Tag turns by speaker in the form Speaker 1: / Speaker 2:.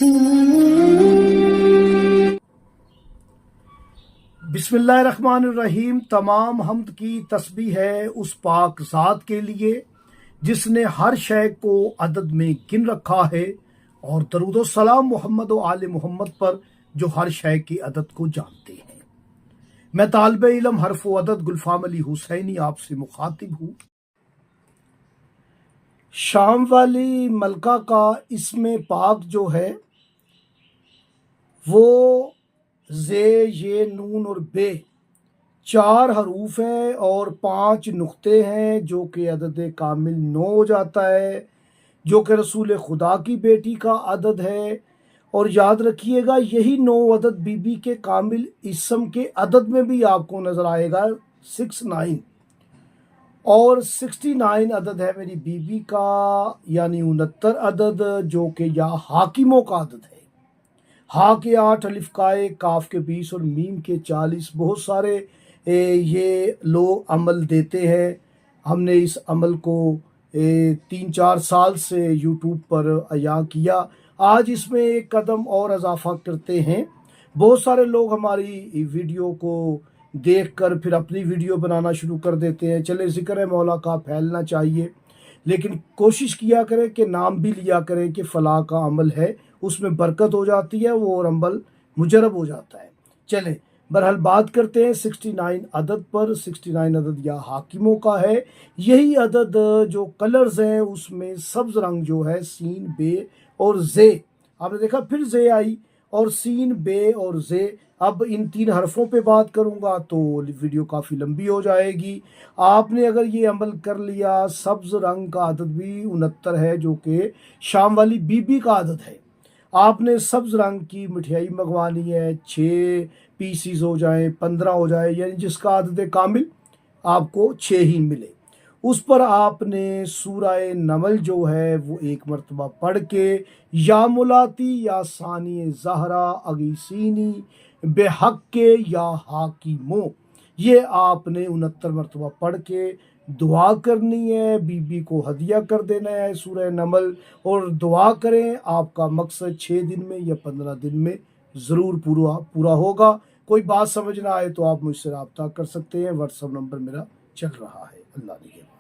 Speaker 1: बिस्मिल्लाहिर्रहमानिर्रहीम। तमाम हमद की तस्बीह है उस पाक ज़ात के लिए जिसने हर शय को अदद में गिन रखा है, और दरूद सलाम मोहम्मद व आले मोहम्मद पर जो हर शय की अदद को जानते हैं। मैं तालिब इल्म हर्फ व अदद गुलफाम अली हुसैनी आपसे मुखातिब हूँ। शाम वाली मलका का इसमें पाक जो है वो जे, ये, नून और बे 4 हरूफ हैं और 5 नुक्ते हैं, जो कि अदद कामिल 9 हो जाता है, जो कि रसूल खुदा की बेटी का अदद है। और याद रखिएगा, यही 9 अदद बीबी के कामिल इसम के अदद में भी आपको नज़र आएगा 69, और 69 अदद है मेरी बीबी का, यानी 69 अदद, जो कि या हाकिमों का अदद है। हा के 8, अलिफ काए, काफ के 20 और मीम के 40। बहुत सारे ये लोग अमल देते हैं। हमने इस अमल को 3-4 साल से यूट्यूब पर अया किया। आज इसमें एक कदम और इजाफा करते हैं। बहुत सारे लोग हमारी वीडियो को देखकर फिर अपनी वीडियो बनाना शुरू कर देते हैं। चले, ज़िक्र मौला का फैलना चाहिए, लेकिन कोशिश किया करें कि नाम भी लिया करें कि फ़लाँ का अमल है, उसमें बरकत हो जाती है, वो और अमल मुजरब हो जाता है। चलें, बहरहाल बात करते हैं 69 अदद पर। 69 अदद या हाकिमों का है। यही अदद जो कलर्स हैं उसमें सब्ज़ रंग जो है, सीन, बे और जे, आपने देखा फिर जे आई, और सीन, बे और जे। अब इन 3 हरफों पे बात करूंगा तो वीडियो काफ़ी लंबी हो जाएगी। आपने अगर ये अमल कर लिया, सब्ज़ रंग का अदद भी 69 है, जो कि शाम वाली बीबी का अदद है। आपने सब्ज़ रंग की मिठाई मंगवानी है, 6 पीसीज हो जाए, 15 हो जाए, यानी जिसका अदद कामिल आपको 6 ही मिले, उस पर आपने सूरह नमल जो है वो 1 मरतबा पढ़ के, या मुलाती या सानी ज़हरा अगीसीनी बेहक के या हाकिमो, ये आपने 69 मरतबा पढ़ के दुआ करनी है। बीबी को हदिया कर देना है सूरह नमल, और दुआ करें, आपका मकसद 6 दिन में या 15 दिन में ज़रूर पूरा होगा। कोई बात समझ ना आए तो आप मुझसे रब्ता कर सकते हैं। व्हाट्सएप नंबर मेरा चल रहा है। अल्लाह निगहबान।